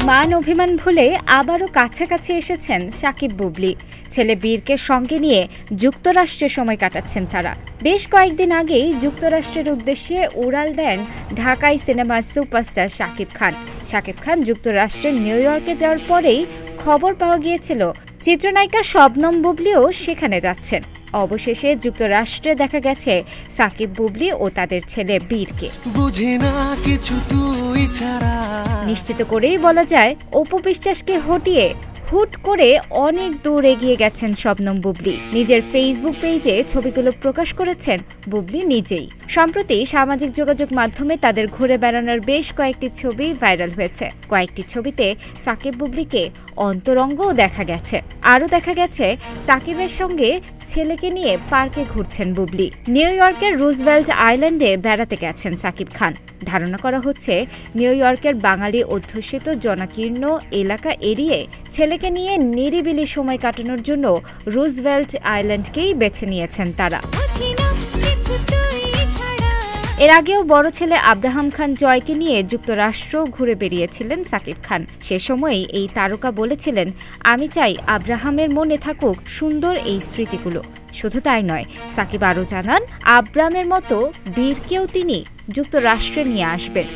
মান অভিমান ভুলে আবারও কাছাকাছি এসেছেন সাকিব বুবলি। ছেলে বীরকে সঙ্গে নিয়ে যুক্তরাষ্ট্রে সময় কাটাচ্ছেন তারা। বেশ কয়েকদিন আগেই যুক্তরাষ্ট্রের উদ্দেশ্যে উড়াল দেন ঢাকাই সিনেমার সুপারস্টার শাকিব খান। শাকিব খান যুক্তরাষ্ট্রের নিউ ইয়র্কে যাওয়ার পরেই খবর পাওয়া গিয়েছিল চিত্রনায়িকা শবনম বুবলিও সেখানে যাচ্ছেন। অবশেষে যুক্তরাষ্ট্রে দেখা গেছে সাকিব বুবলি ও তাদের ছেলে বীরকে। নিশ্চিত করেই বলা যায়, অপু বিশ্বাসকে হটিয়ে হুট করে অনেক দূর এগিয়ে গেছেন শবনম বুবলি। নিজের ফেসবুক পেজে ছবিগুলো প্রকাশ করেছেন বুবলি নিজেই। সম্প্রতি সামাজিক যোগাযোগ মাধ্যমে তাদের ঘুরে বেড়ানোর বেশ কয়েকটি ছবি ভাইরাল হয়েছে। কয়েকটি ছবিতে সাকিব বুবলিকে অন্তরঙ্গও দেখা গেছে। আরও দেখা গেছে সাকিবের সঙ্গে ছেলেকে নিয়ে পার্কে ঘুরছেন বুবলি। নিউ ইয়র্কের রুজভেল্ট আইল্যান্ডে বেড়াতে গেছেন সাকিব খান। ধারণা করা হচ্ছে নিউ ইয়র্কের বাঙালি অধ্যুষিত জনাকীর্ণ এলাকা এড়িয়ে ছেলেকে নিয়ে নিরিবিলি সময় কাটানোর জন্য রুজভেল্ট আইল্যান্ডকেই বেছে নিয়েছেন তারা। এর আগেও বড় ছেলে আব্রাহাম খান জয়কে নিয়ে যুক্তরাষ্ট্র ঘুরে বেরিয়েছিলেন সাকিব খান। সে সময়ই এই তারকা বলেছিলেন, আমি চাই আব্রাহামের মনে থাকুক সুন্দর এই স্মৃতিগুলো। শুধু তাই নয়, সাকিব আরও জানান আব্রাহামের মতো বীরকেও তিনি যুক্তরাষ্ট্রে নিয়ে আসবেন।